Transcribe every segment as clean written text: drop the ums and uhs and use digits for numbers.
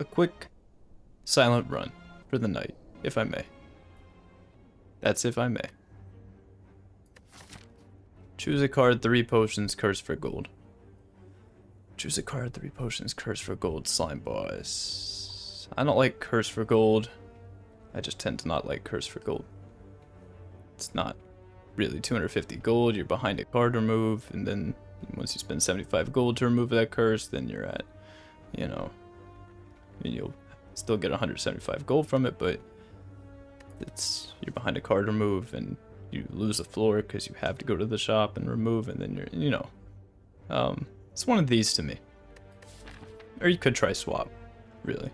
a quick, silent run for the night, if I may. That's if I may. Choose a card, 3 potions, curse for gold. Choose a card, 3 potions, curse for gold, slime boss. I don't like curse for gold. I just tend to not like curse for gold. It's not really 250 gold, you're behind a card remove, and then once you spend 75 gold to remove that curse, then you're at, you know, and you'll still get 175 gold from it, but you're behind a card remove, and you lose the floor because you have to go to the shop and remove, and then it's one of these to me. Or you could try swap, really.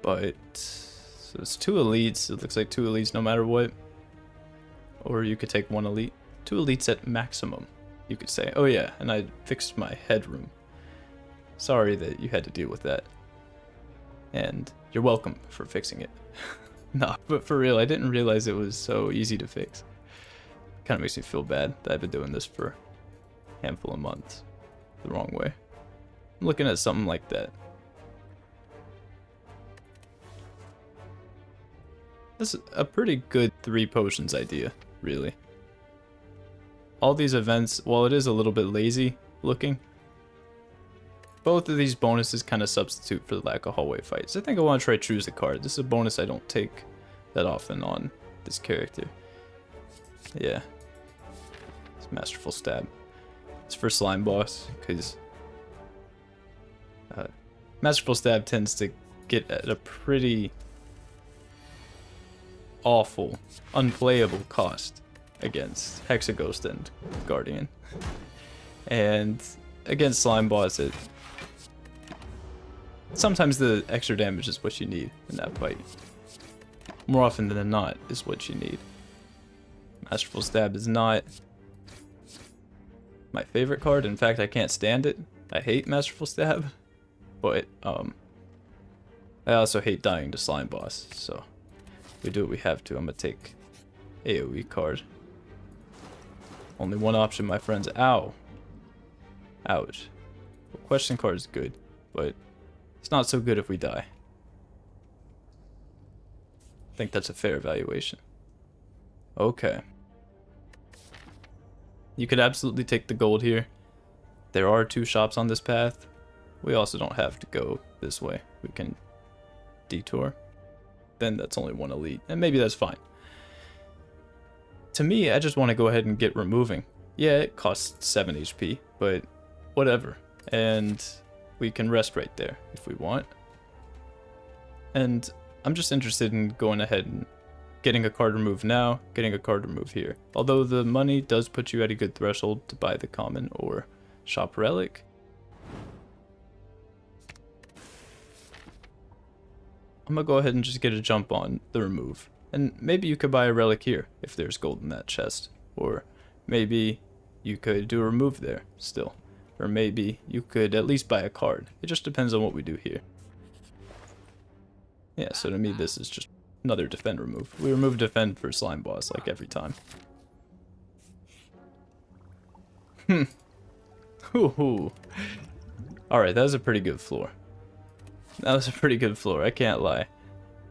But, so it's 2 elites, it looks like 2 elites no matter what. Or you could take 1 elite. 2 elites at maximum, you could say. Oh yeah, and I fixed my headroom. Sorry that you had to deal with that. And you're welcome for fixing it. Nah, but for real, I didn't realize it was so easy to fix. Kind of makes me feel bad that I've been doing this for a handful of months the wrong way. I'm looking at something like that. This is a pretty good 3 potions idea, really. All these events, while it is a little bit lazy looking, both of these bonuses kind of substitute for the lack of hallway fights. I think I want to try choose a card. This is a bonus I don't take that often on this character. Yeah. It's Masterful Stab. It's for slime boss, because Masterful Stab tends to get at a pretty awful, unplayable cost against Hexaghost and Guardian. And against slime boss, sometimes the extra damage is what you need in that fight. More often than not is what you need. Masterful Stab is not my favorite card. In fact, I can't stand it. I hate Masterful Stab. But I also hate dying to slime boss. So we do what we have to. I'm gonna take AoE card. Only one option, my friends. Ow. Ouch. Well, question card is good, but it's not so good if we die. I think that's a fair evaluation. Okay. You could absolutely take the gold here. There are 2 shops on this path. We also don't have to go this way. We can detour. Then that's only 1 elite, and maybe that's fine. To me, I just want to go ahead and get removing. Yeah, it costs 7 HP, but whatever. And we can rest right there if we want. And I'm just interested in going ahead and getting a card remove now, getting a card remove here. Although the money does put you at a good threshold to buy the common or shop relic. I'm gonna go ahead and just get a jump on the remove. And maybe you could buy a relic here if there's gold in that chest. Or maybe you could do a remove there still. Or maybe you could at least buy a card. It just depends on what we do here. Yeah, so to me this is just another defend remove. We remove defend for slime boss like every time. Alright, that was a pretty good floor. That was a pretty good floor, I can't lie.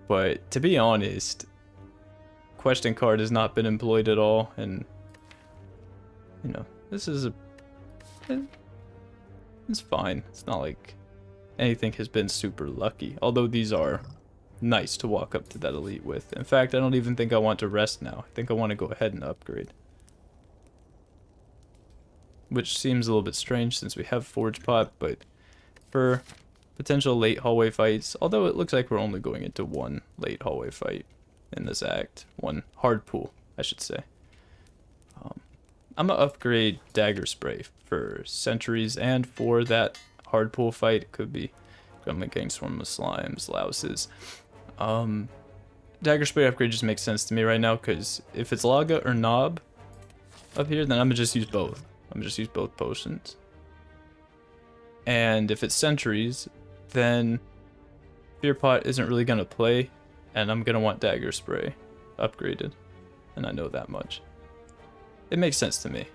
But to be honest, question card has not been employed at all, and you know, this is it's fine. It's not like anything has been super lucky, although these are nice to walk up to that elite with. In fact, I don't even think I want to rest now. I think I want to go ahead and upgrade. Which seems a little bit strange since we have Forge Pot, but for potential late hallway fights, although it looks like we're only going into 1 late hallway fight in this act. 1 hard pull, I should say. I'm gonna upgrade Dagger Spray for sentries and for that hard pull fight. It could be I'm against Swarm of Slimes, Louses. Dagger Spray upgrade just makes sense to me right now, because if it's Laga or Knob up here, then I'm gonna just use both. I'm gonna just use both potions. And if it's sentries, then Fear Pot isn't really gonna play, and I'm gonna want Dagger Spray upgraded, and I know that much. It makes sense to me.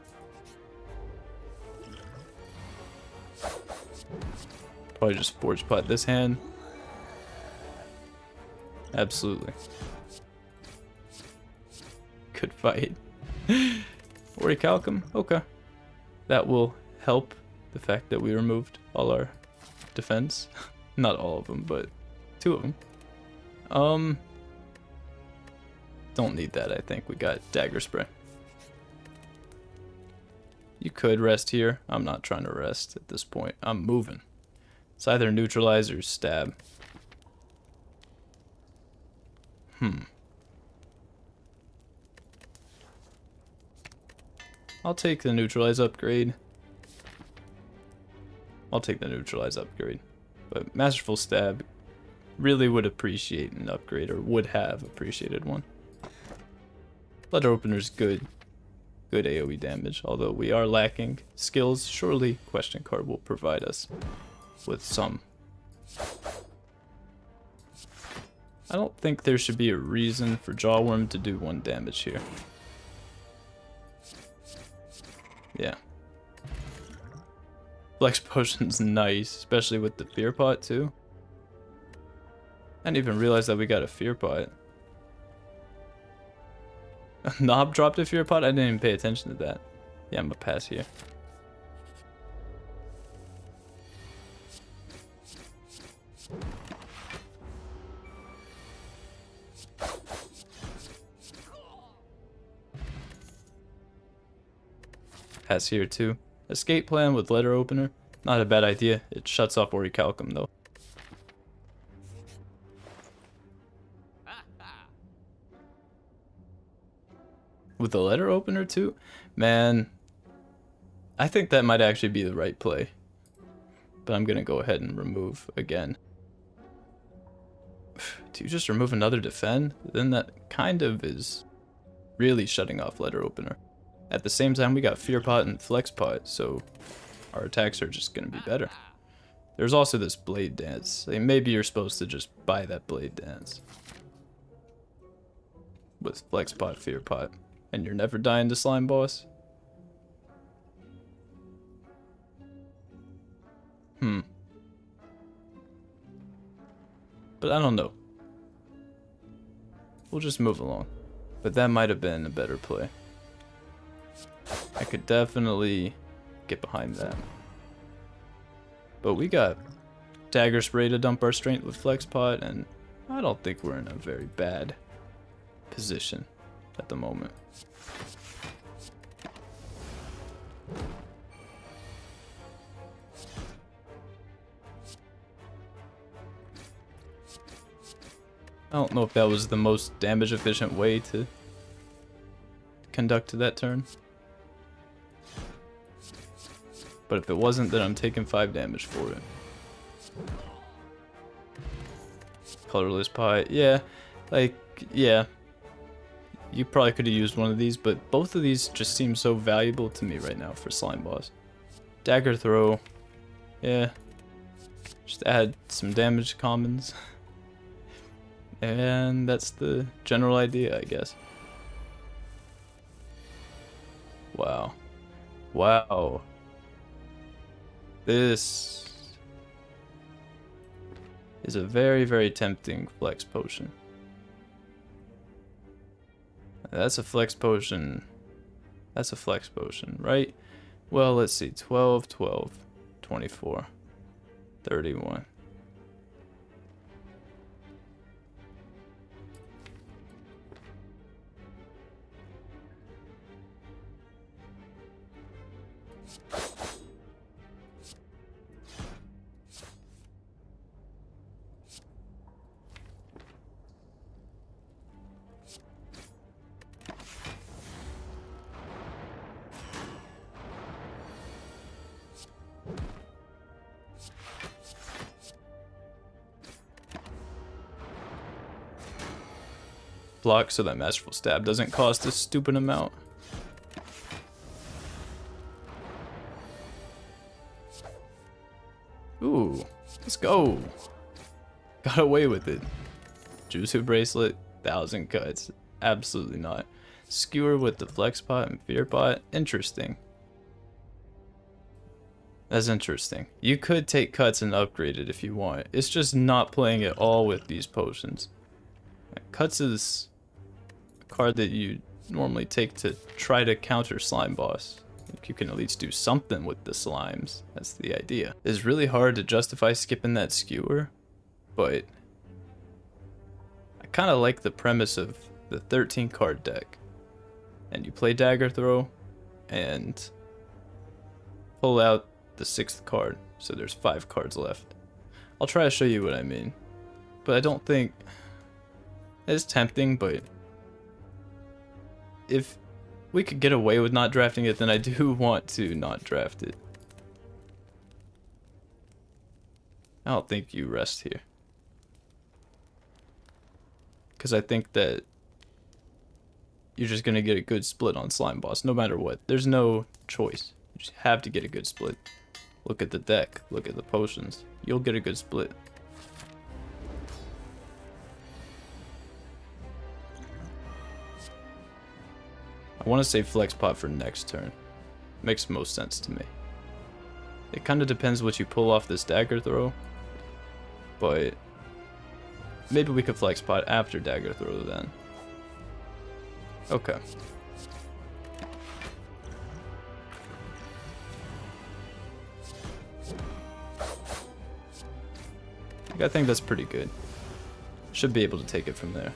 Probably just Forge Pot this hand. Absolutely. Good fight. Orichalcum? Okay. That will help the fact that we removed all our defense. Not all of them, but 2 of them. Don't need that, I think. We got Dagger Spray. You could rest here. I'm not trying to rest at this point. I'm moving. It's either neutralize or stab. I'll take the neutralize upgrade. But Masterful Stab really would appreciate an upgrade, or would have appreciated one. Letter Opener's good. Good AoE damage, although we are lacking skills. Surely Question Card will provide us with some. I don't think there should be a reason for Jawworm to do 1 damage here. Yeah. Flex Potion's nice, especially with the Fear Pot too. I didn't even realize that we got a Fear Pot. Knob dropped a Fear Pot? I didn't even pay attention to that. Yeah, I'm gonna pass here. Pass here too. Escape plan with Letter Opener. Not a bad idea. It shuts off Orichalcum though. With the Letter Opener too? Man, I think that might actually be the right play. But I'm gonna go ahead and remove again. Do you just remove another defend? Then that kind of is really shutting off Letter Opener. At the same time, we got Fear Pot and Flex Pot, so our attacks are just gonna be better. There's also this Blade Dance. Like, maybe you're supposed to just buy that Blade Dance with Flex Pot, Fear Pot, and you're never dying to Slime Boss. But I don't know. We'll just move along. But that might have been a better play. I could definitely get behind that. But we got Dagger Spray to dump our strength with Flex Pot, and I don't think we're in a very bad position at the moment. I don't know if that was the most damage efficient way to conduct that turn. But if it wasn't, then I'm taking 5 damage for it. Colorless Pie, yeah. Like, yeah. You probably could have used one of these, but both of these just seem so valuable to me right now for Slime Boss. Dagger Throw, yeah. Just add some damage commons. And that's the general idea, I guess. Wow. Wow. This is a very, very tempting Flex Potion. That's a Flex Potion. That's a Flex Potion, right? Well, let's see. 12, 12, 24, 31. Block so that Masterful Stab doesn't cost a stupid amount. Ooh, let's go. Got away with it. Jutsu Bracelet, 1000 cuts. Absolutely not. Skewer with the Flex Pot and Fear Pot. Interesting. That's interesting. You could take cuts and upgrade it if you want. It's just not playing at all with these potions. Cuts is a card that you normally take to try to counter Slime Boss. Like you can at least do something with the slimes. That's the idea. It's really hard to justify skipping that skewer, but I kind of like the premise of the 13 card deck. And you play Dagger Throw and pull out the 6th card, so there's 5 cards left. I'll try to show you what I mean, but I don't think it's tempting, but if we could get away with not drafting it, then I do want to not draft it. I don't think you rest here, because I think that you're just gonna get a good split on Slime Boss no matter what. There's no choice. You just have to get a good split. Look at the deck, look at the potions. You'll get a good split. I want to say flex pot for next turn. Makes most sense to me. It kind of depends what you pull off this Dagger Throw, but maybe we could flex pot after Dagger Throw then. Okay. I think that's pretty good. Should be able to take it from there.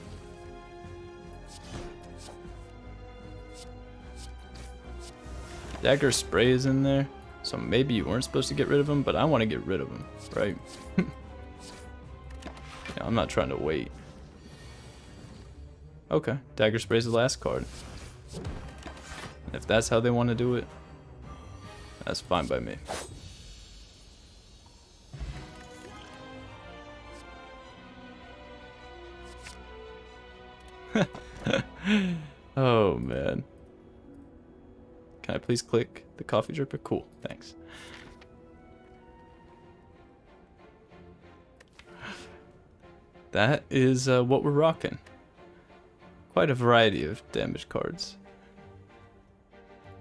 Dagger Spray is in there, so maybe you weren't supposed to get rid of him, but I want to get rid of him, right? Yeah, I'm not trying to wait. Okay, Dagger Spray is the last card. If that's how they want to do it, that's fine by me. Oh man. Can I please click the coffee dripper? Cool, thanks. That is what we're rocking. Quite a variety of damage cards.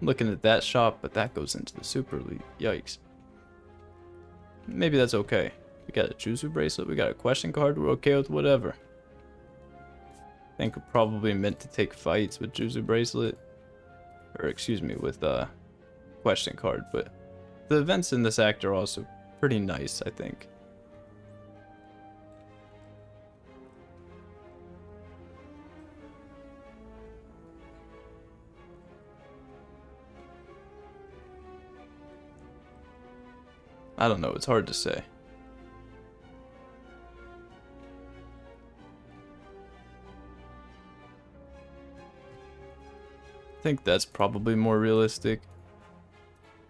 I'm looking at that shop, but that goes into the Super Elite. Yikes. Maybe that's okay. We got a Juzu bracelet, we got a question card, we're okay with whatever. I think we're probably meant to take fights with Juzu bracelet. Or excuse me, with question card, but the events in this act are also pretty nice, I think. I don't know, it's hard to say. I think that's probably more realistic.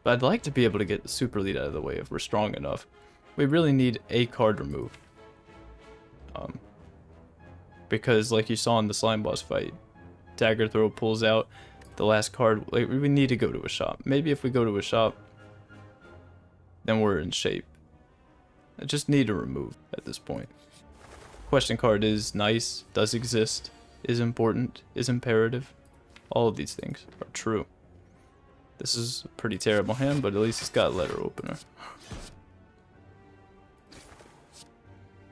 But I'd like to be able to get the Super Elite out of the way if we're strong enough. We really need a card removed. Because like you saw in the Slime Boss fight, Dagger Throw pulls out the last card. Like, we need to go to a shop. Maybe if we go to a shop, then we're in shape. I just need to remove at this point. Question card is nice, does exist, is important, is imperative. All of these things are true. This is a pretty terrible hand, but at least it's got letter opener.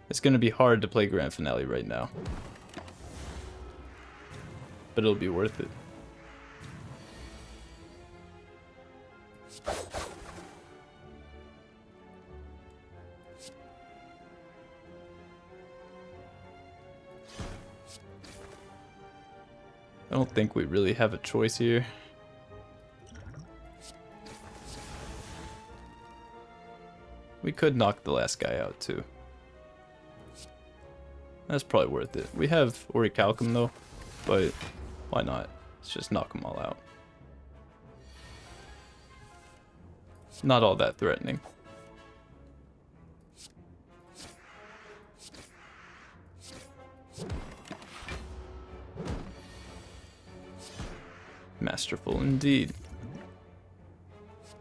It's gonna be hard to play Grand Finale right now, but it'll be worth it. I don't think we really have a choice here. We could knock the last guy out too. That's probably worth it. We have Orichalcum though, but why not? Let's just knock them all out. Not all that threatening. Masterful indeed.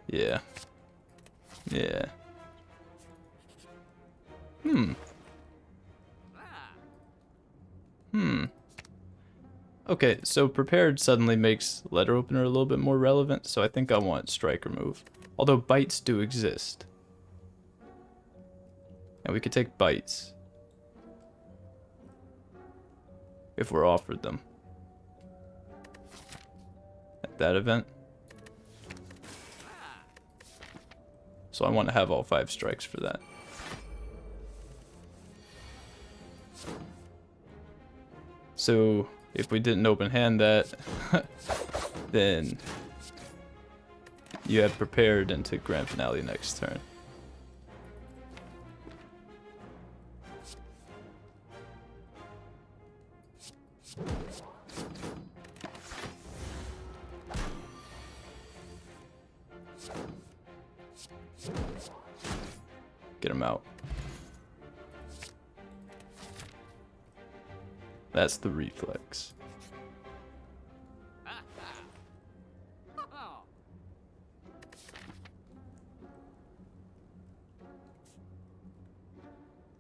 Yeah. Yeah. Okay, so prepared suddenly makes letter opener a little bit more relevant, so I think I want strike remove. Although bites do exist. And we could take bites. if we're offered them. At that event. So I want to have all 5 strikes for that. So if we didn't open hand that, then you have prepared into grand finale next turn. Get him out. That's the reflex.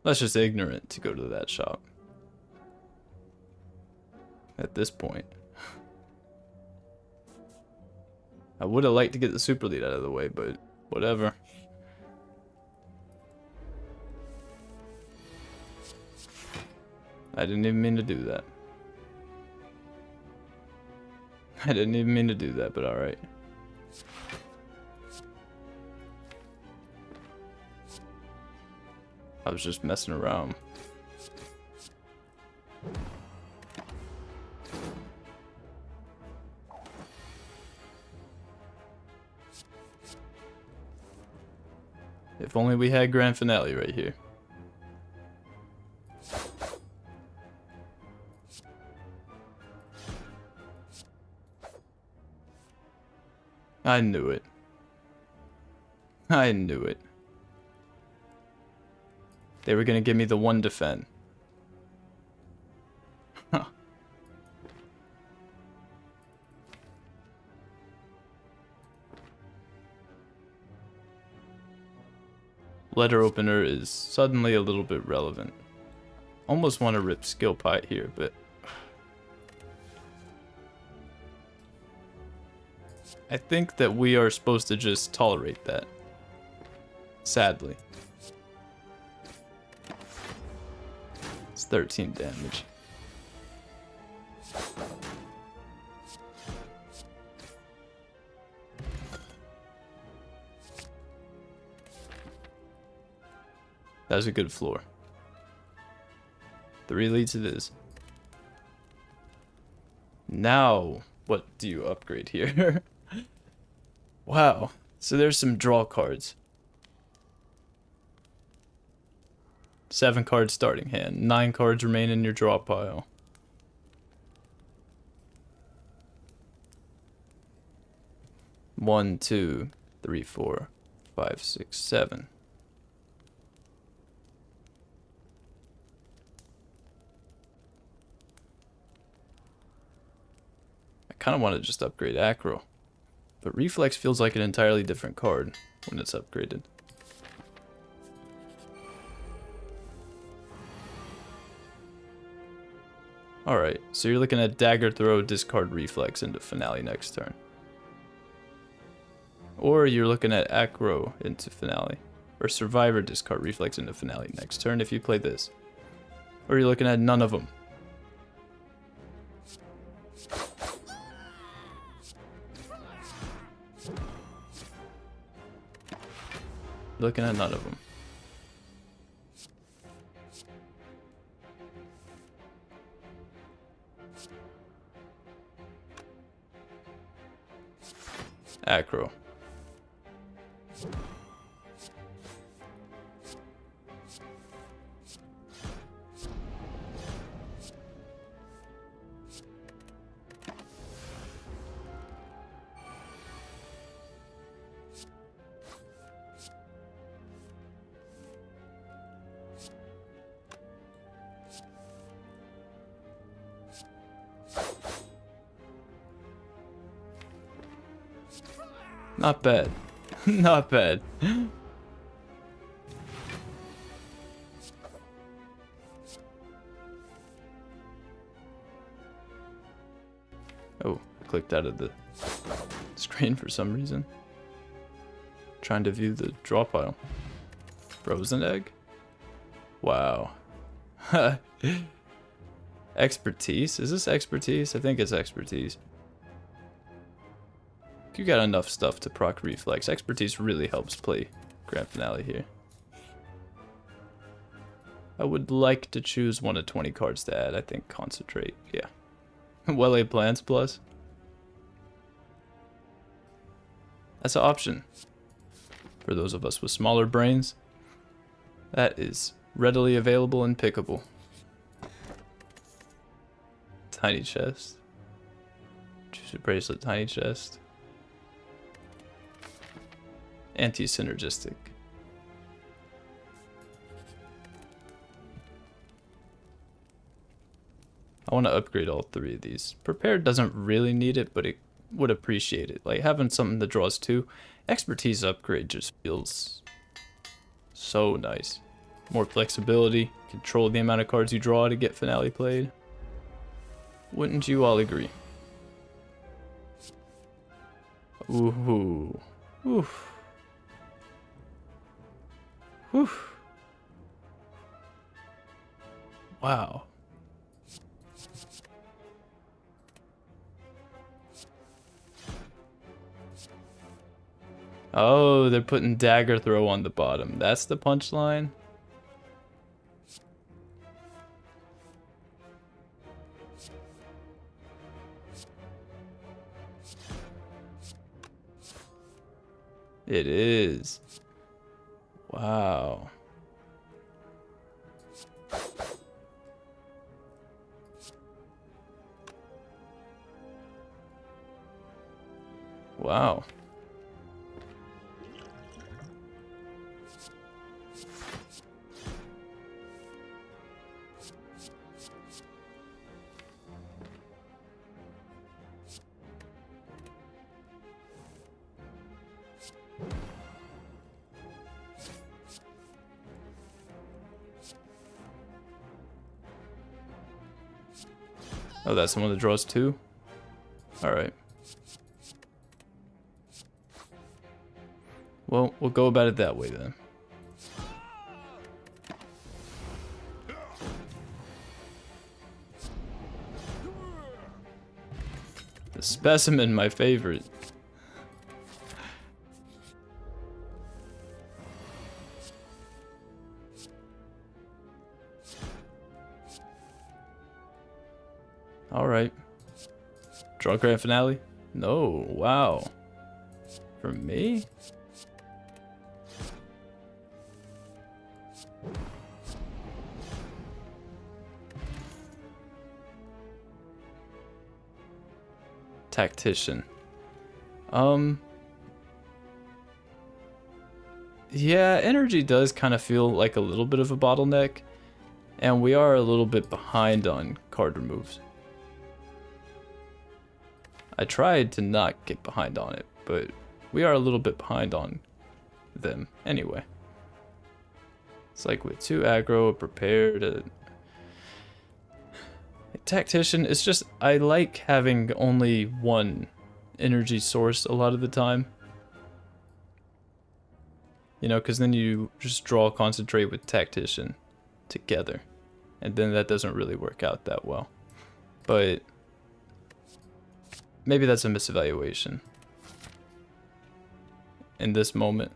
That's just ignorant to go to that shop. At this point. I would have liked to get the super lead out of the way, but whatever. I didn't even mean to do that. I didn't even mean to do that, but alright. I was just messing around. If only we had grand finale right here. I knew it. I knew it. They were gonna give me the 1 defend. Huh. Letter opener is suddenly a little bit relevant. Almost want to rip skill pie here, but I think that we are supposed to just tolerate that. Sadly. It's 13 damage. That was a good floor. 3 leads it is. Now, what do you upgrade here? Wow. So there's some draw cards. 7 cards starting hand. 9 cards remain in your draw pile. One, 2, 3, 4, 5, 6, 7. I kind of want to just upgrade Acro. But Reflex feels like an entirely different card when it's upgraded. Alright, so you're looking at Dagger Throw, discard Reflex into Finale next turn. Or you're looking at Acro into Finale. Or Survivor, discard Reflex into Finale next turn if you play this. Or you're looking at none of them. Looking at none of them. Acro. Not bad. Not bad. Oh, I clicked out of the screen for some reason. Trying to view the draw pile. Frozen egg? Wow. Expertise? Is this expertise? I think it's expertise. You got enough stuff to proc reflex. Expertise really helps play Grand Finale here. I would like to choose one of 20 cards to add. I think Concentrate. Yeah. Well-laid plans plus. That's an option. For those of us with smaller brains, that is readily available and pickable. Tiny chest. Choose a bracelet, tiny chest. Anti-synergistic. I want to upgrade all 3 of these. Prepared doesn't really need it, but it would appreciate it. Like having something that draws 2. Expertise upgrade just feels so nice. More flexibility, control the amount of cards you draw to get Finale played. Wouldn't you all agree? Ooh. Oof. Oof. Wow. Oh, they're putting dagger throw on the bottom. That's the punchline? It is. Wow. Wow. Oh, that's the one that draws 2? Alright. Well, we'll go about it that way then. The specimen, my favorite. Alright. Draw Grand Finale? No, wow. For me? Tactician. Yeah, energy does kind of feel like a little bit of a bottleneck, and we are a little bit behind on card removes. I tried to not get behind on it, but we are a little bit behind on them anyway. It's like with 2 aggro, a prepared, a tactician. It's just, I like having only 1 energy source a lot of the time. You know, because then you just draw concentrate with tactician together. And then that doesn't really work out that well. But maybe that's a misevaluation. In this moment,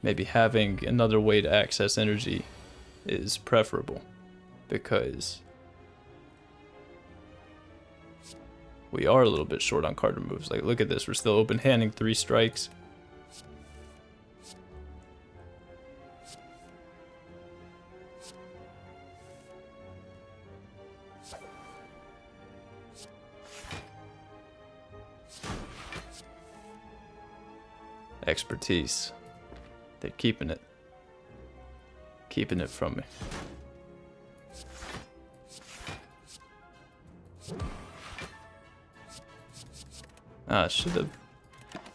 maybe having another way to access energy is preferable. Because we are a little bit short on card removes. Like, look at this. We're still open-handing 3 strikes. Expertise. They're keeping it. Keeping it from me. Ah, should have.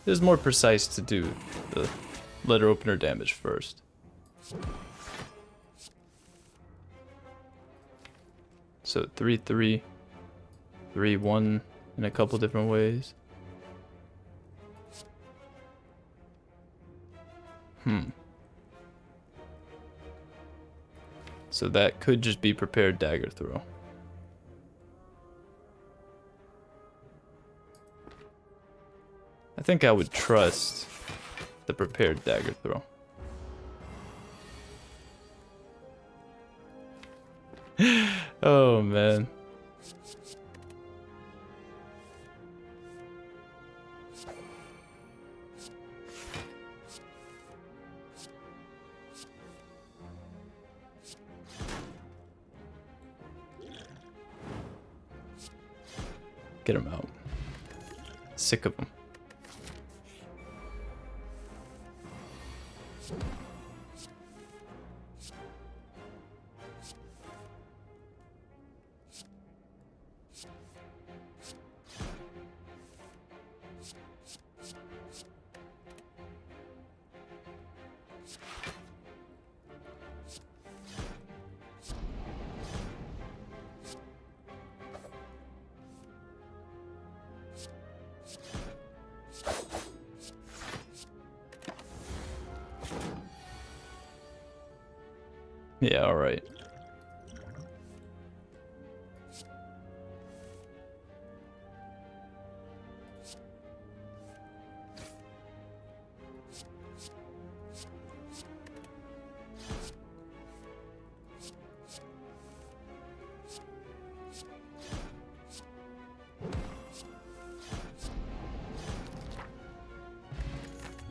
It was more precise to do the letter opener damage first. So 3-3, 3-1 in a couple different ways. So that could just be prepared dagger throw. I think I would trust the prepared dagger throw. Oh man. Get him out. Sick of him. Yeah, alright.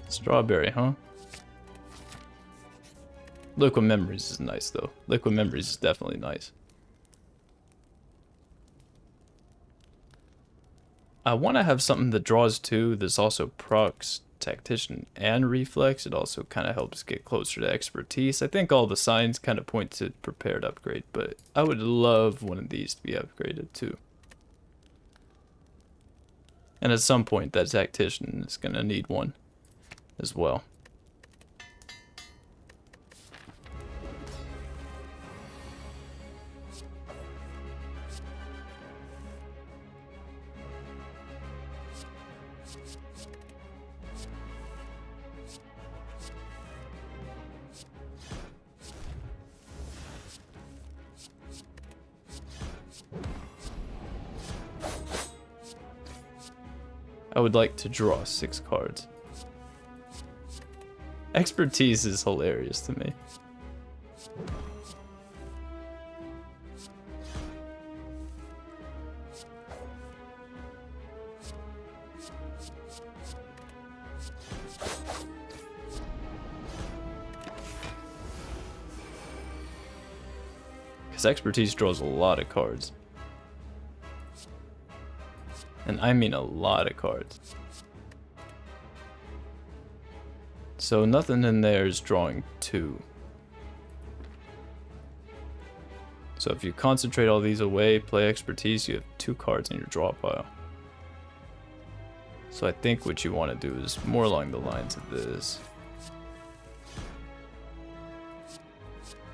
Strawberry, huh? Liquid Memories is nice, though. Liquid Memories is definitely nice. I want to have something that draws two. This also procs Tactician and Reflex. It also kind of helps get closer to Expertise. I think all the signs kind of point to Prepared upgrade, but I would love one of these to be upgraded, too. And at some point, that Tactician is going to need one as well. I would like to draw 6 cards. Expertise is hilarious to me. Because Expertise draws a lot of cards. And I mean a lot of cards. So nothing in there is drawing 2. So if you concentrate all these away, play Expertise, you have 2 cards in your draw pile. So I think what you want to do is more along the lines of this.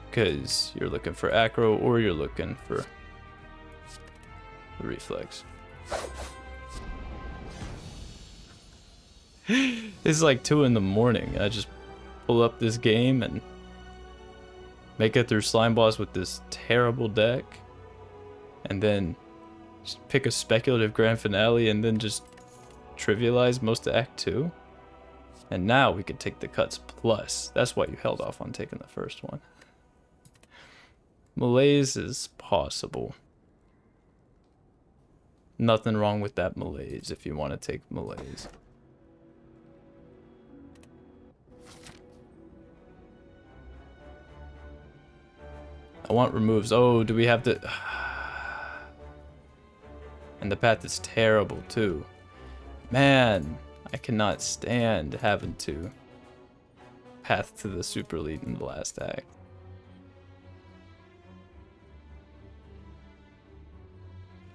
Because you're looking for Acro or you're looking for the Reflex. It's like 2 in the morning. I just pull up this game and make it through Slime Boss with this terrible deck. And then just pick a speculative grand finale and then just trivialize most of Act 2. And now we could take the cuts plus. That's why you held off on taking the first one. Malaise is possible. Nothing wrong with that malaise if you want to take malaise. I want removes. Oh, do we have to... And the path is terrible, too. Man, I cannot stand having to path to the super lead in the last act.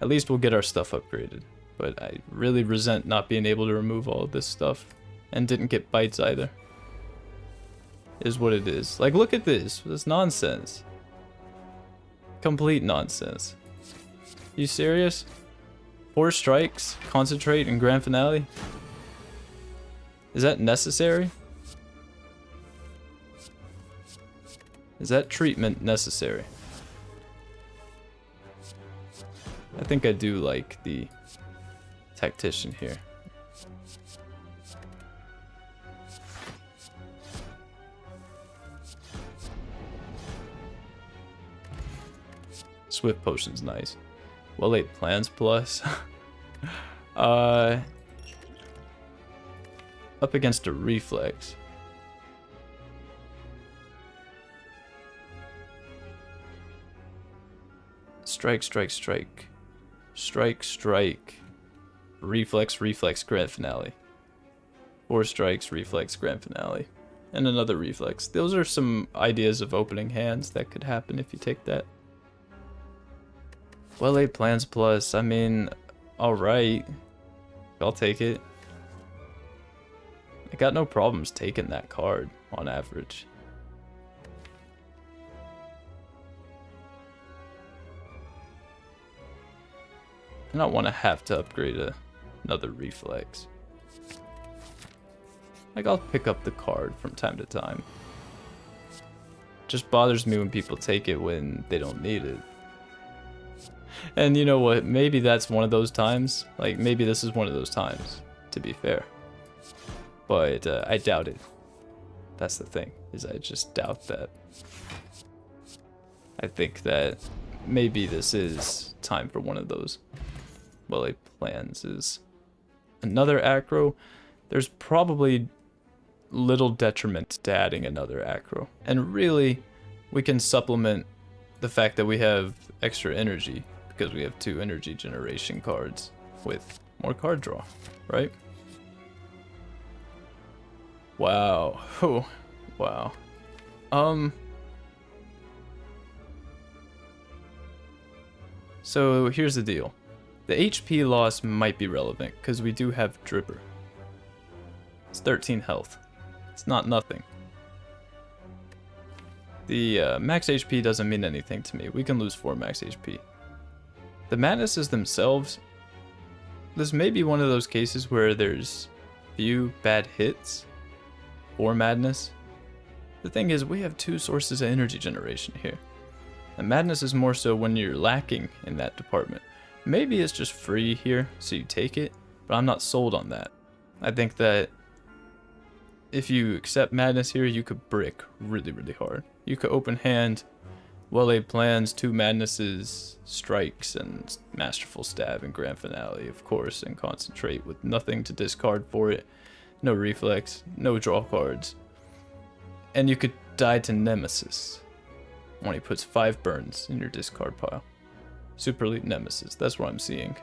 At least we'll get our stuff upgraded. But I really resent not being able to remove all of this stuff. And didn't get bites either. Is what it is. Like, look at this. This nonsense. Complete nonsense. You serious? 4 strikes, concentrate, and grand finale? Is that necessary? Is that treatment necessary? I think I do like the Tactician here. Swift Potion's nice. Well-laid plans plus. Up against a Reflex. Strike, strike, strike. Strike, strike. Reflex, reflex, grand finale. 4 strikes, reflex, grand finale. And another reflex. Those are some ideas of opening hands that could happen if you take that. Well-laid plans plus, I mean, alright. I'll take it. I got no problems taking that card on average. I don't want to have to upgrade another reflex. Like, I'll pick up the card from time to time. Just bothers me when people take it when they don't need it. And you know what? Maybe that's one of those times. Like, maybe this is one of those times, to be fair. But I doubt it. That's the thing, is I just doubt that. I think that maybe this is time for one of those well-laid plans. Is another acro. There's probably little detriment to adding another acro. And really, we can supplement the fact that we have extra energy because we have 2 energy generation cards with more card draw, right? Wow. Oh, wow. So here's the deal. The HP loss might be relevant because we do have Dripper. It's 13 health. It's not nothing. The max HP doesn't mean anything to me. We can lose 4 max HP. The Madnesses themselves, this may be one of those cases where there's few bad hits for Madness. The thing is, we have 2 sources of energy generation here. And Madness is more so when you're lacking in that department. Maybe it's just free here, so you take it, but I'm not sold on that. I think that if you accept Madness here, you could brick really, really hard. You could open hand, well-laid plans, 2 Madnesses, strikes, and Masterful Stab and Grand Finale, of course, and concentrate with nothing to discard for it. No reflex, no draw cards. And you could die to Nemesis when he puts 5 burns in your discard pile. Super Elite Nemesis, that's what I'm seeing.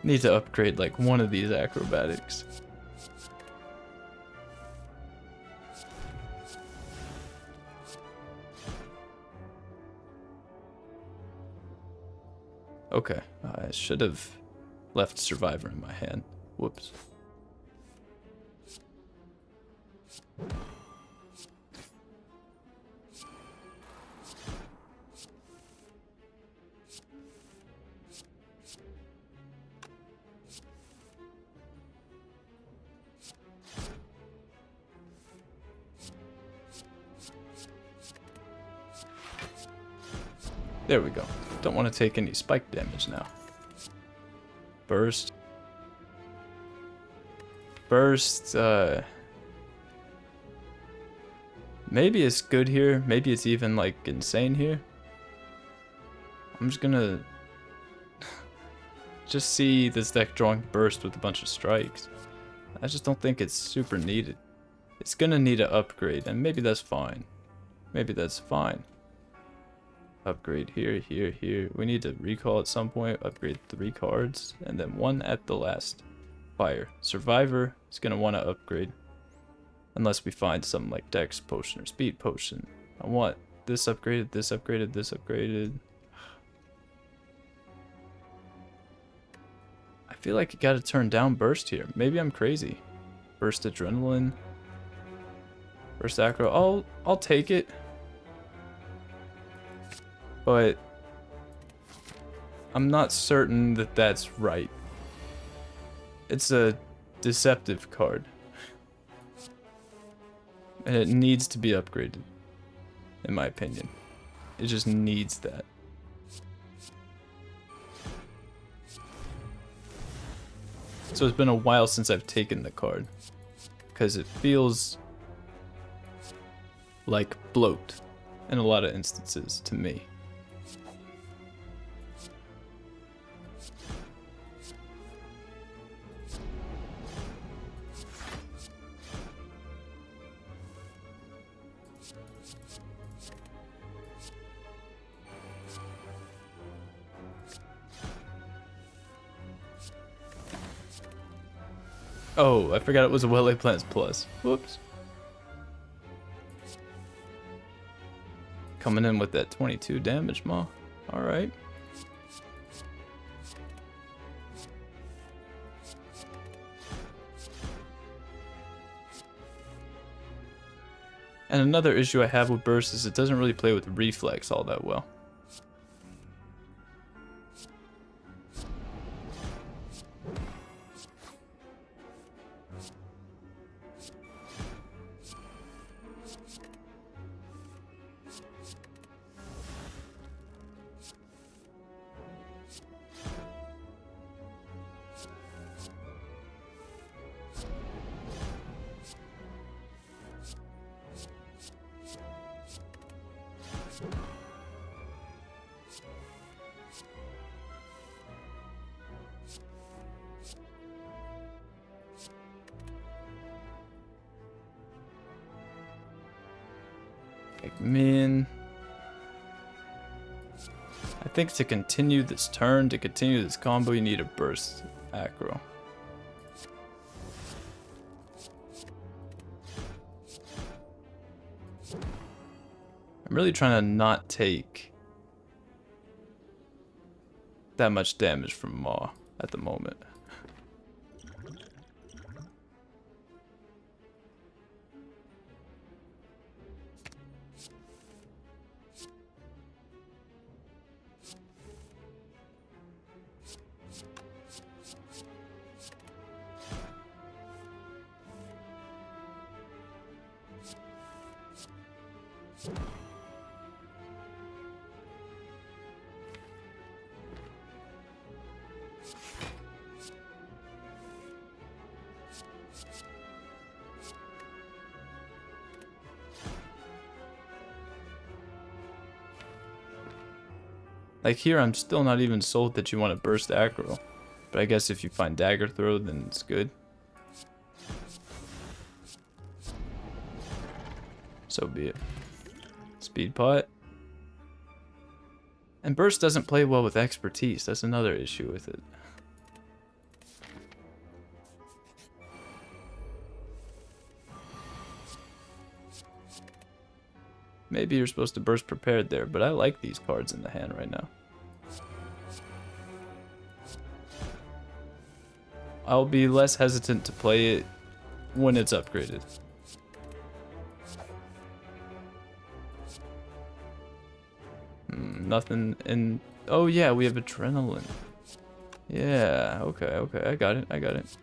Need to upgrade like one of these acrobatics. Okay, I should have left Survivor in my hand. Whoops. There we go. Don't want to take any spike damage now. Burst. Burst, maybe it's good here. Maybe it's even, like, insane here. I'm just gonna just see this deck drawing Burst with a bunch of strikes. I just don't think it's super needed. It's gonna need an upgrade, and maybe that's fine. Maybe that's fine. Upgrade here, here, here. We need to recall at some point, upgrade 3 cards, and then 1 at the last fire. Survivor is going to want to upgrade. Unless we find something like Dex Potion or Speed Potion. I want this upgraded, this upgraded, this upgraded. I feel like you got to turn down Burst here. Maybe I'm crazy. Burst Adrenaline. Burst Acro. I'll take it. But I'm not certain that that's right. It's a deceptive card. And it needs to be upgraded, in my opinion. It just needs that. So it's been a while since I've taken the card, because it feels like bloat in a lot of instances to me. Oh, I forgot it was a Well-Laid Plans Plus. Whoops. Coming in with that 22 damage, Ma. Alright. And another issue I have with Burst is it doesn't really play with Reflex all that well. Man, I think to continue this turn, to continue this combo, you need a burst aggro. I'm really trying to not take that much damage from Maw at the moment. Like here, I'm still not even sold that you want to burst aggro. But I guess if you find dagger throw, then it's good. So be it. Speed pot. And burst doesn't play well with expertise. That's another issue with it. Maybe you're supposed to burst prepared there, but I like these cards in the hand right now. I'll be less hesitant to play it when it's upgraded. Nothing in... Oh yeah, we have adrenaline. Yeah, okay, I got it.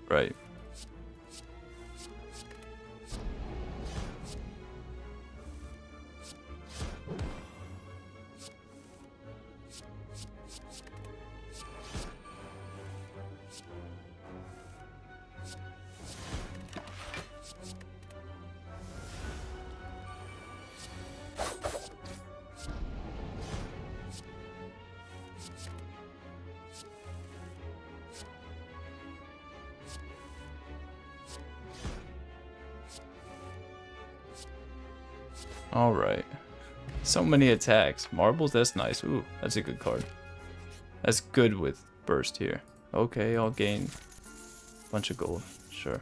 Right. Alright. So many attacks. Marbles, that's nice. Ooh, that's a good card. That's good with burst here. Okay, I'll gain a bunch of gold. Sure.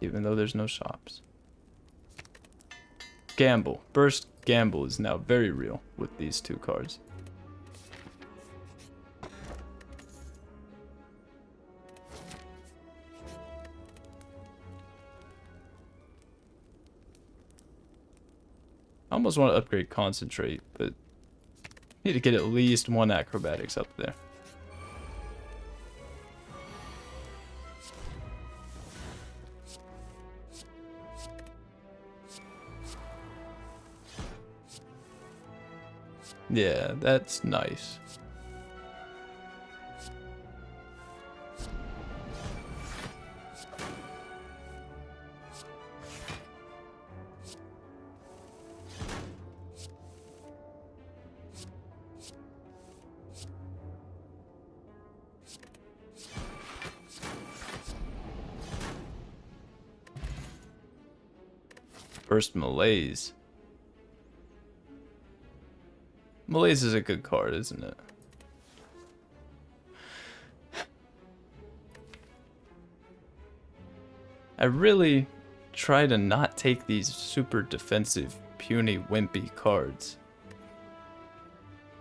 Even though there's no shops. Gamble. Burst gamble is now very real with these two cards. I almost want to upgrade concentrate, but Need to get at least one acrobatics up there. Yeah, that's nice. First Malaise. Malaise is a good card, isn't it? I really try to not take these super defensive, puny, wimpy cards.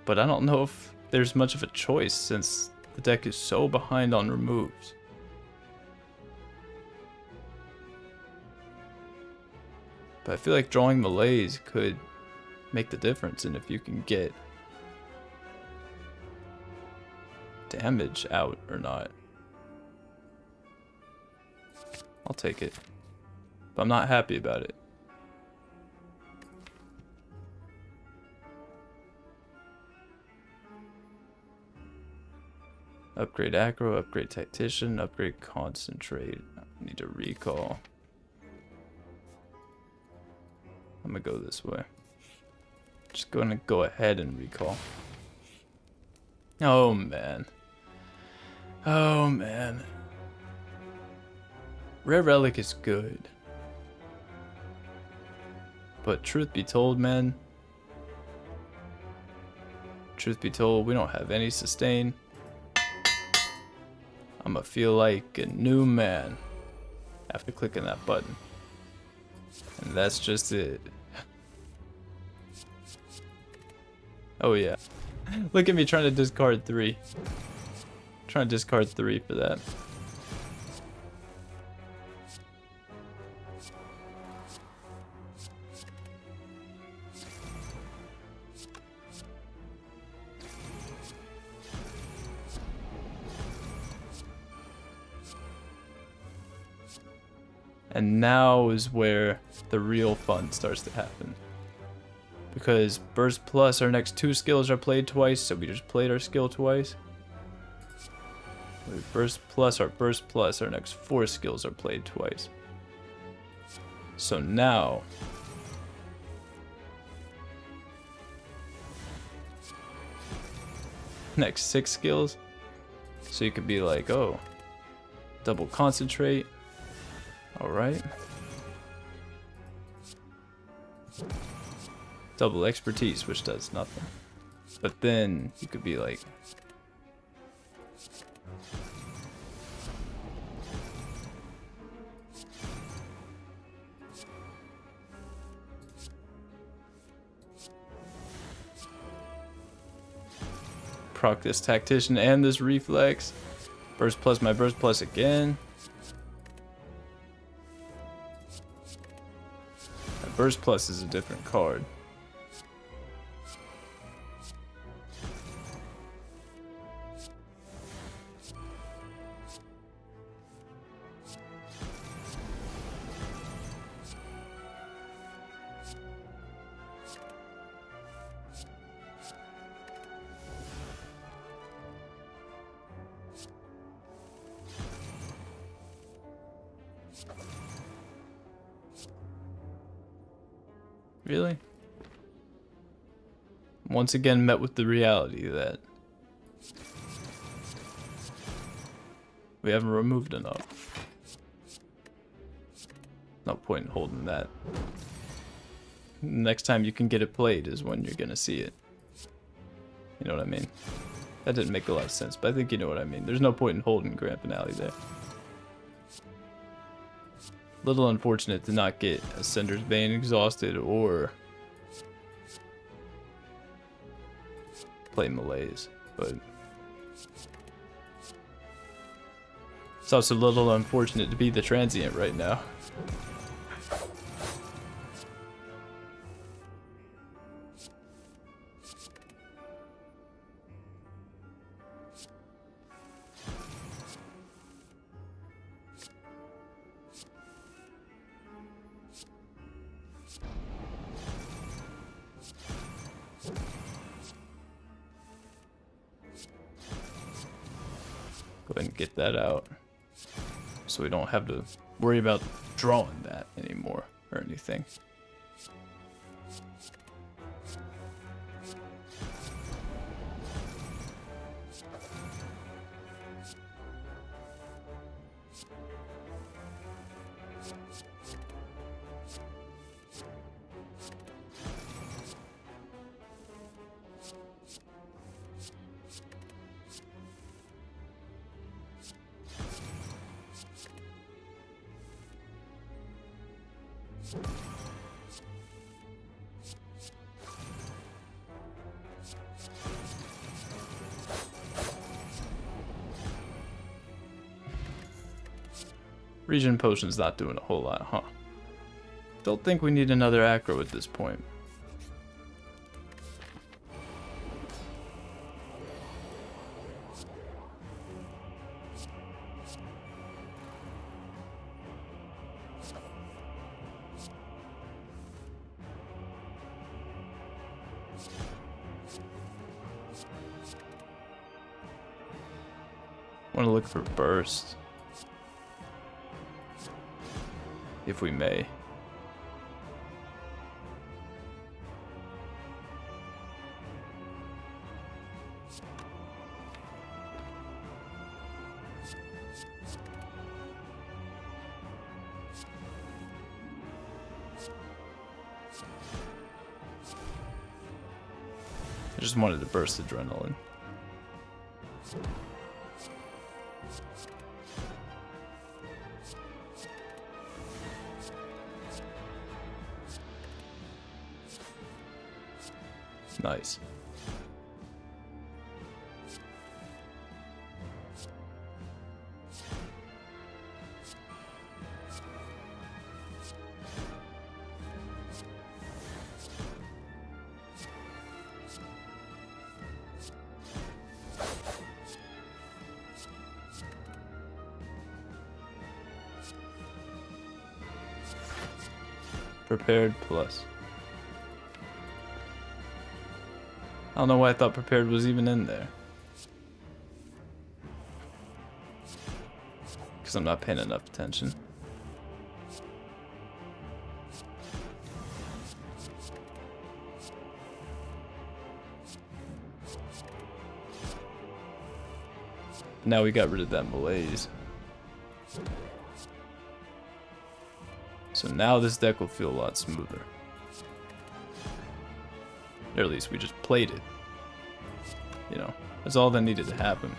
But I don't know if there's much of a choice since the deck is so behind on removes. But I feel like drawing Malaise could make the difference in if you can get damage out or not. I'll take it. But I'm not happy about it. Upgrade aggro, upgrade tactician, upgrade concentrate. I need to recall. I'm gonna go this way. Just gonna go ahead and recall. Oh man. Oh man. Rare Relic is good. But truth be told, man. Truth be told, we don't have any sustain. I'ma feel like a new man after clicking that button. And that's just it. Oh yeah. Look at me trying to discard 3. Trying to discard 3 for that. And now is where the real fun starts to happen. Because Burst Plus, our next 2 skills are played twice, so we just played our skill twice. With Burst Plus, our next 4 skills are played twice. So now, next 6 skills. So you could be like, oh, double concentrate. Alright. Double expertise, which does nothing. But then you could be like, proc this tactician and this reflex. Burst plus my burst plus again. My burst plus is a different card. Really? Once again met with the reality that we haven't removed enough. No point in holding that. Next time you can get it played is when you're gonna see it. You know what I mean? That didn't make a lot of sense, but I think you know what I mean. There's no point in holding Grand Finale there. Little unfortunate to not get Ascender's Bane exhausted or play Malaise, but it's also a little unfortunate to be the transient right now. ahead and get that out. So we don't have to worry about drawing that anymore or anything. Regen potion's not doing a whole lot, huh? Don't think we need another acro at this point. Want to look for burst. If we may. I just wanted to burst adrenaline. Nice. Prepared plus. I don't know why I thought prepared was even in there. Because I'm not paying enough attention. Now we got rid of that malaise. So now this deck will feel a lot smoother. Or at least we just played it. You know, that's all that needed to happen.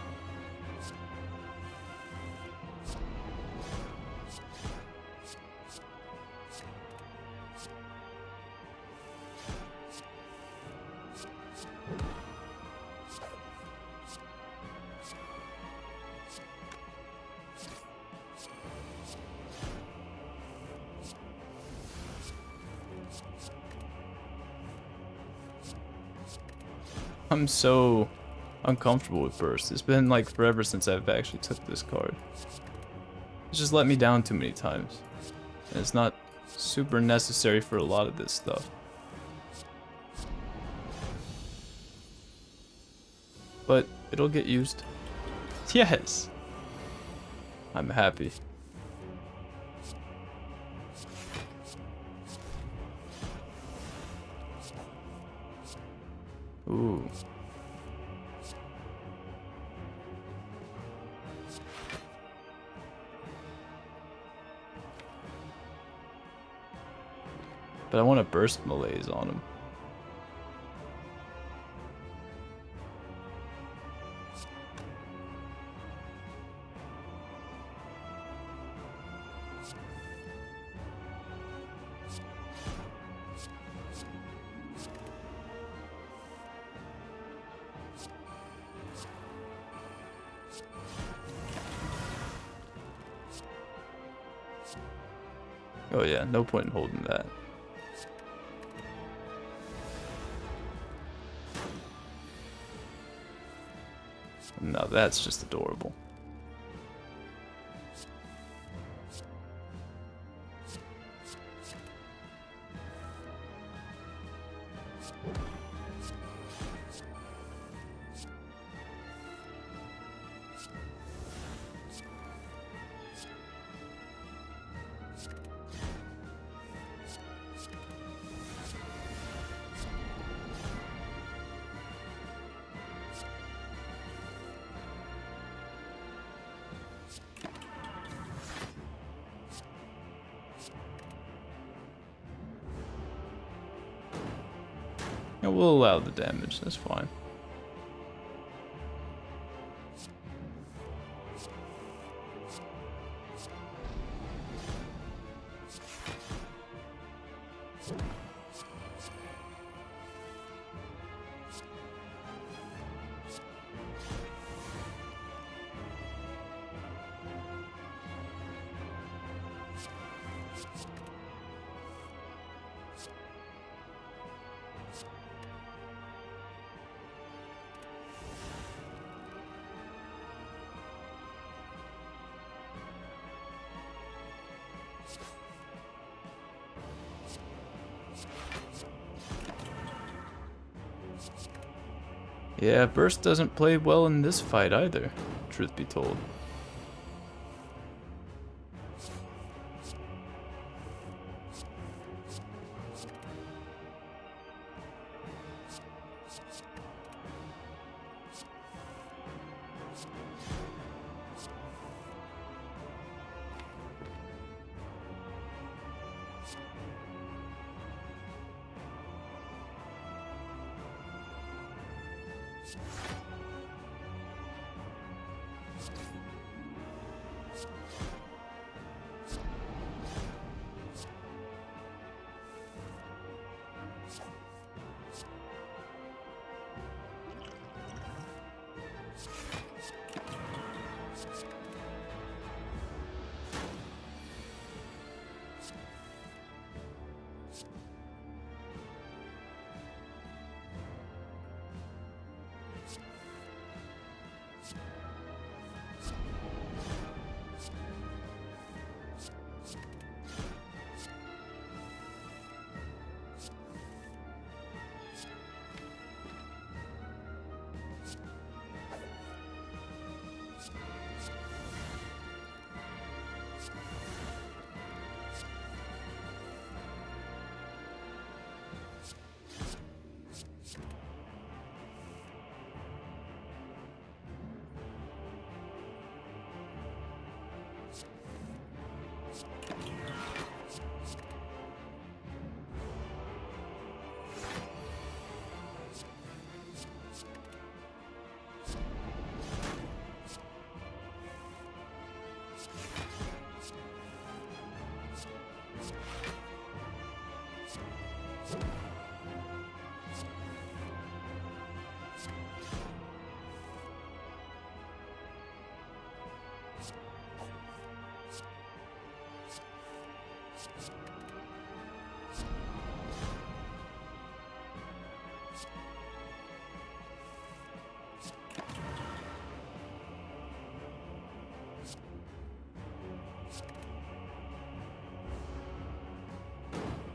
I'm so uncomfortable with burst. It's been like forever since I've actually took this card. It's just let me down too many times. And it's not super necessary for a lot of this stuff. But it'll get used. Yes! I'm happy. Ooh. But I want to burst malaise on him. Oh yeah, no point in holding that. Now that's just adorable. And we'll allow the damage, that's fine. Yeah, Burst doesn't play well in this fight either, truth be told.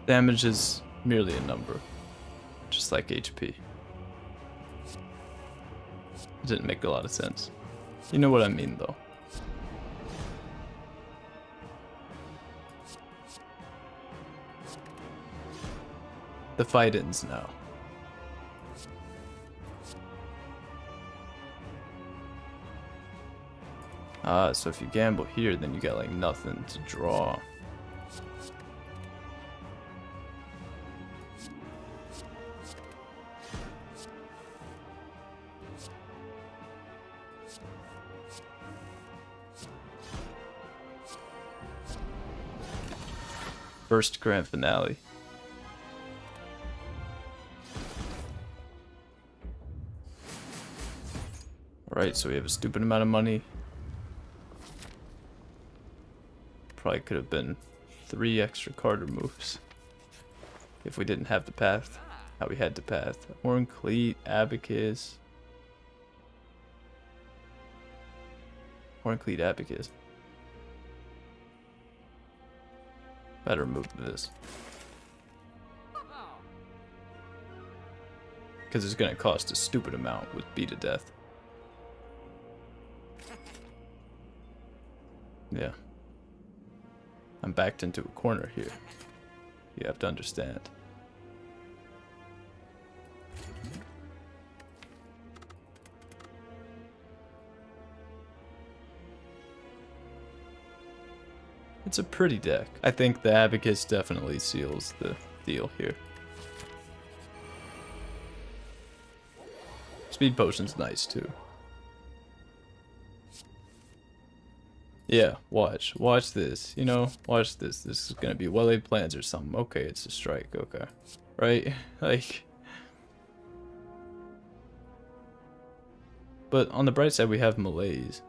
Damage is merely a number, just like HP. It didn't make a lot of sense. You know what I mean, though. The fight ends now. Ah, so if you gamble here, then you got like nothing to draw. First grand finale. Alright, so we have a stupid amount of money. Probably could have been 3 extra card removes if we didn't have the path. How we had the path. Horncleat, Abacus. Horncleat, Abacus. Better move this. Because it's going to cost a stupid amount with Beat of Death. Yeah. I'm backed into a corner here. You have to understand. It's a pretty deck. I think the Abacus definitely seals the deal here. Speed potion's nice too. Yeah, watch this, you know, watch this. This is gonna be well-laid plans or something. Okay, it's a strike, okay. Right? Like... But on the bright side, we have malaise.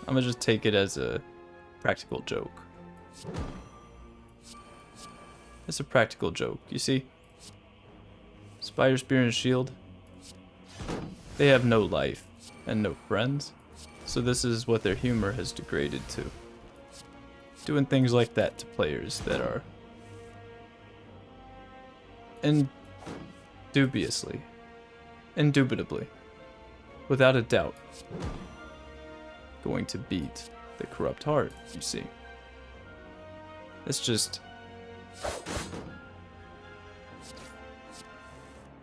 I'm gonna just take it as a practical joke. It's a practical joke, you see? Spire, Spear, and Shield. They have no life and no friends. So this is what their humor has degraded to. Doing things like that to players that are... indubitably, without a doubt, going to beat the corrupt heart, you see. It's just...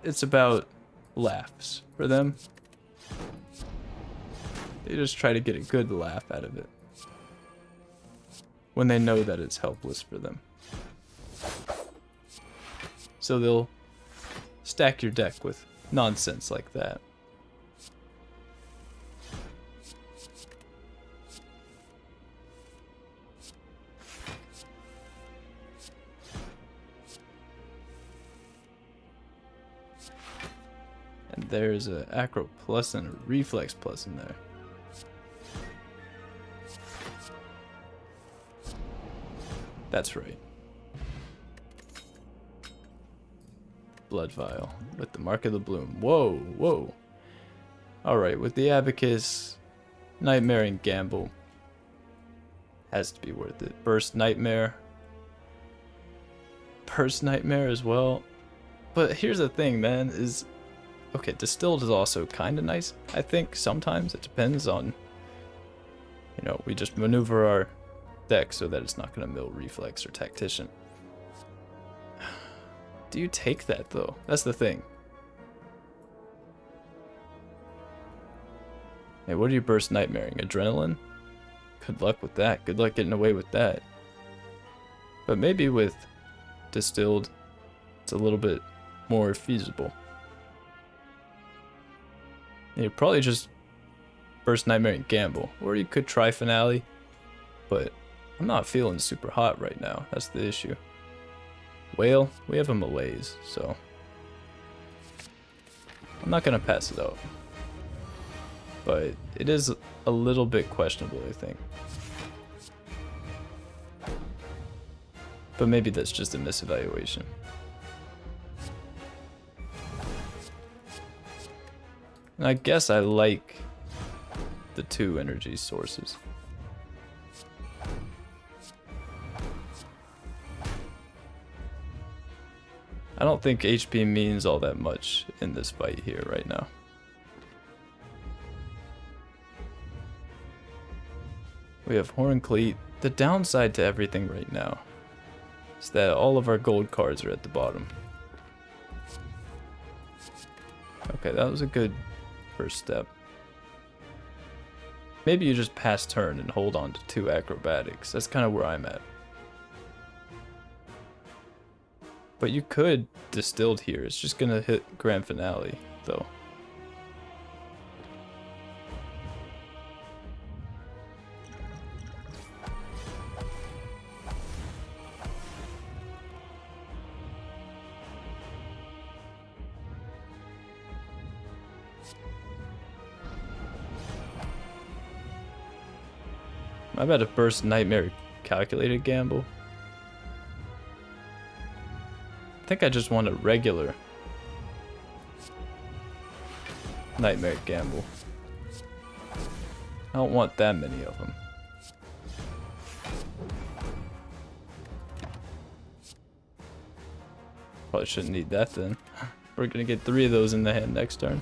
it's about laughs for them. They just try to get a good laugh out of it when they know that it's helpless for them. So they'll stack your deck with nonsense like that. And there's a acro plus and a reflex plus in there. That's right. Blood vial with the mark of the bloom. Whoa, whoa. Alright, with the abacus, nightmare and gamble has to be worth it. Burst nightmare. Burst nightmare as well. But here's the thing, man, is okay, distilled is also kind of nice. I think sometimes it depends on, you know, we just maneuver our deck so that it's not going to mill reflex or tactician. Do you take that though? That's the thing. Hey, what are you burst nightmaring? Adrenaline? Good luck with that. Good luck getting away with that. But maybe with distilled, it's a little bit more feasible. And you probably just burst nightmare and gamble, or you could try finale, but I'm not feeling super hot right now. That's the issue. Whale, we have a malaise, so I'm not gonna pass it out. But it is a little bit questionable, I think. But maybe that's just a misevaluation. And I guess I like the two energy sources. I don't think HP means all that much in this fight here right now. We have Horn Cleat. The downside to everything right now is that all of our gold cards are at the bottom. Okay, that was a good first step. Maybe you just pass turn and hold on to 2 acrobatics. That's kind of where I'm at. But you could distilled here. It's just gonna hit grand finale, though. I bet a burst nightmare calculated gamble. I think I just want a regular nightmare gamble. I don't want that many of them. Probably shouldn't need that then. We're gonna get 3 of those in the hand next turn.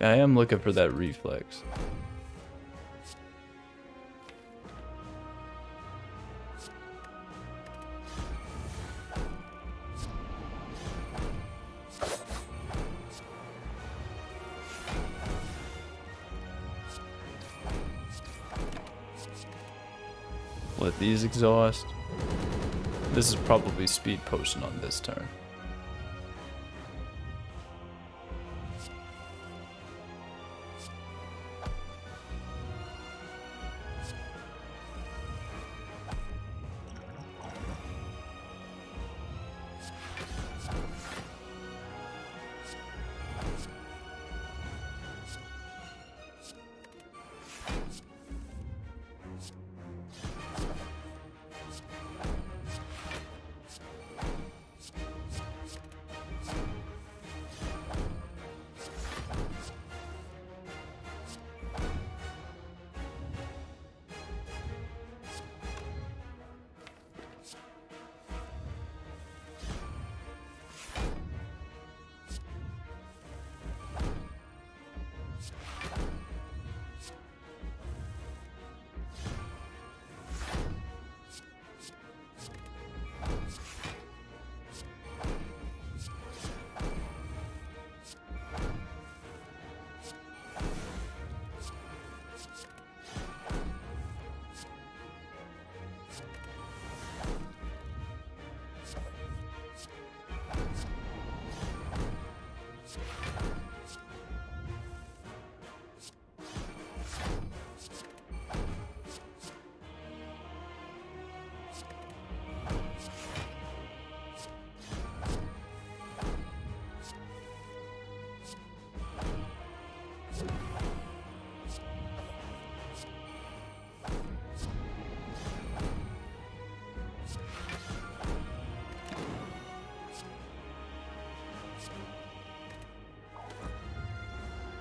Yeah, I am looking for that reflex. Let these exhaust. This is probably speed potion on this turn.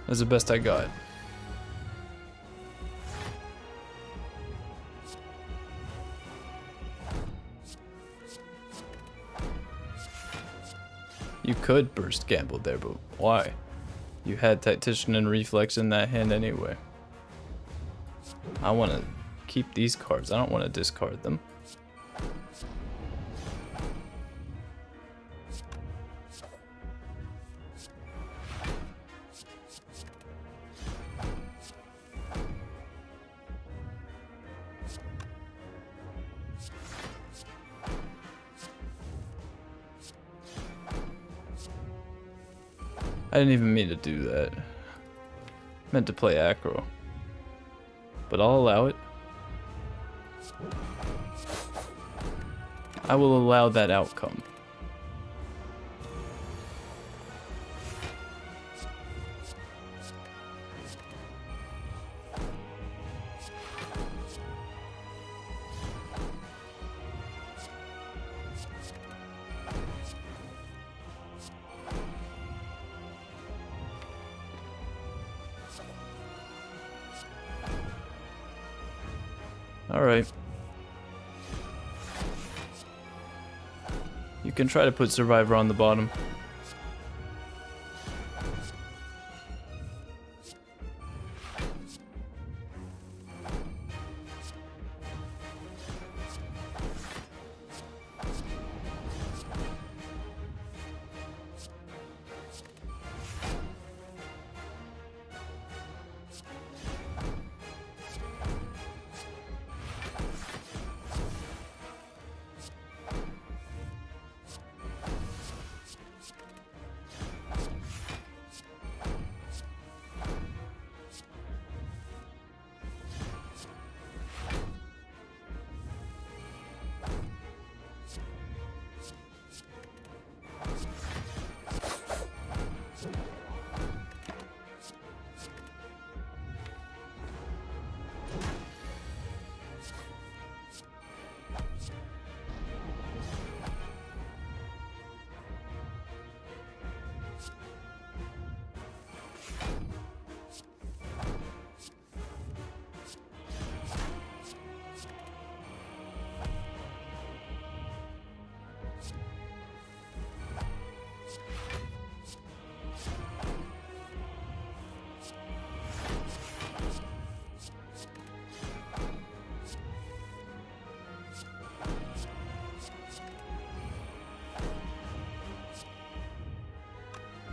That's the best I got. You could burst gamble there, but why? You had Tactician and Reflex in that hand anyway. I want to keep these cards. I don't want to discard them. I didn't even mean to do that. Meant to play acro. But I'll allow it. I will allow that outcome. Alright. You can try to put Survivor on the bottom.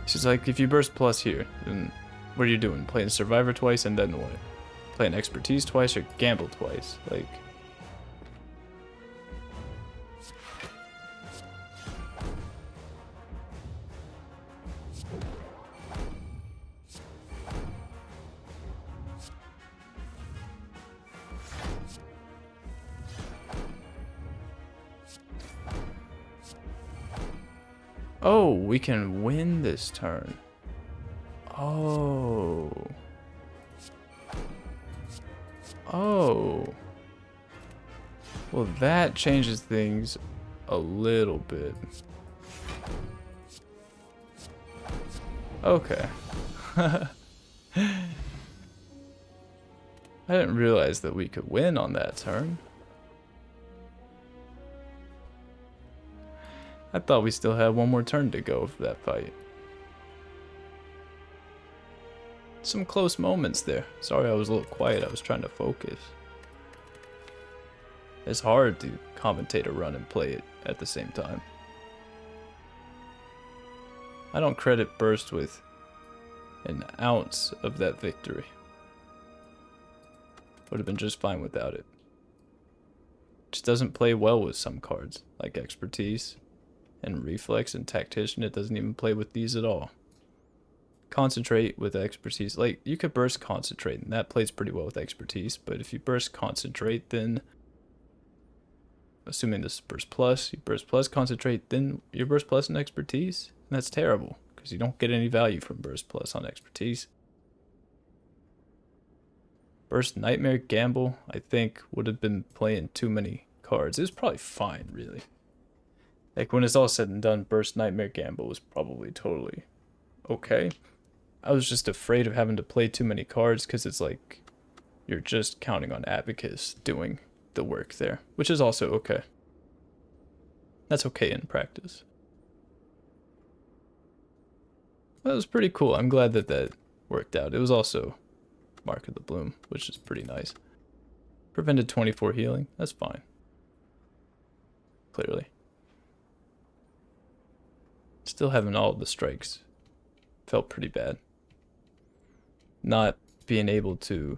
She's like, if you burst plus here, then what are you doing? Playing Survivor twice and then what? Playing Expertise twice or Gamble twice? Like... Oh, we can win this turn. Oh. Oh. Well, that changes things a little bit. Okay. I didn't realize that we could win on that turn. I thought we still had one more turn to go for that fight. Some close moments there. Sorry I was a little quiet, I was trying to focus. It's hard to commentate a run and play it at the same time. I don't credit Burst with an ounce of that victory. Would have been just fine without it. Just doesn't play well with some cards, like Expertise. And Reflex and Tactician, it doesn't even play with these at all. Concentrate with Expertise. Like, you could burst Concentrate, and that plays pretty well with Expertise. But if you burst Concentrate, then... Assuming this is Burst Plus, you burst Plus Concentrate, then you burst Plus and Expertise. And that's terrible, because you don't get any value from Burst Plus on Expertise. Burst Nightmare Gamble, I think, would have been playing too many cards. It was probably fine, really. Like, when it's all said and done, Burst Nightmare Gamble was probably totally okay. I was just afraid of having to play too many cards because it's like you're just counting on Abacus doing the work there, which is also okay. That's okay in practice. That was pretty cool. I'm glad that that worked out. It was also Mark of the Bloom, which is pretty nice. Prevented 24 healing. That's fine. Clearly. Still having all the strikes. Felt pretty bad. Not being able to...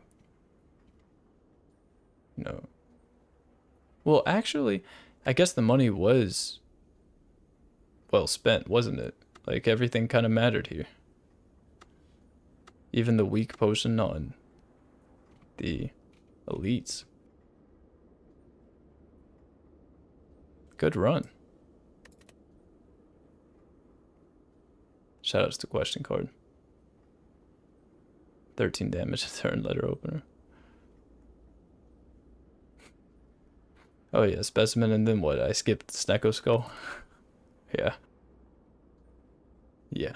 No. Well, actually, I guess the money was well spent, wasn't it? Like, everything kind of mattered here. Even the weak potion on the elites. Good run. Shoutouts to Question Card. 13 damage a turn, letter opener. Oh yeah, Specimen, and then what? I skipped Snecko Skull? Yeah. Yeah,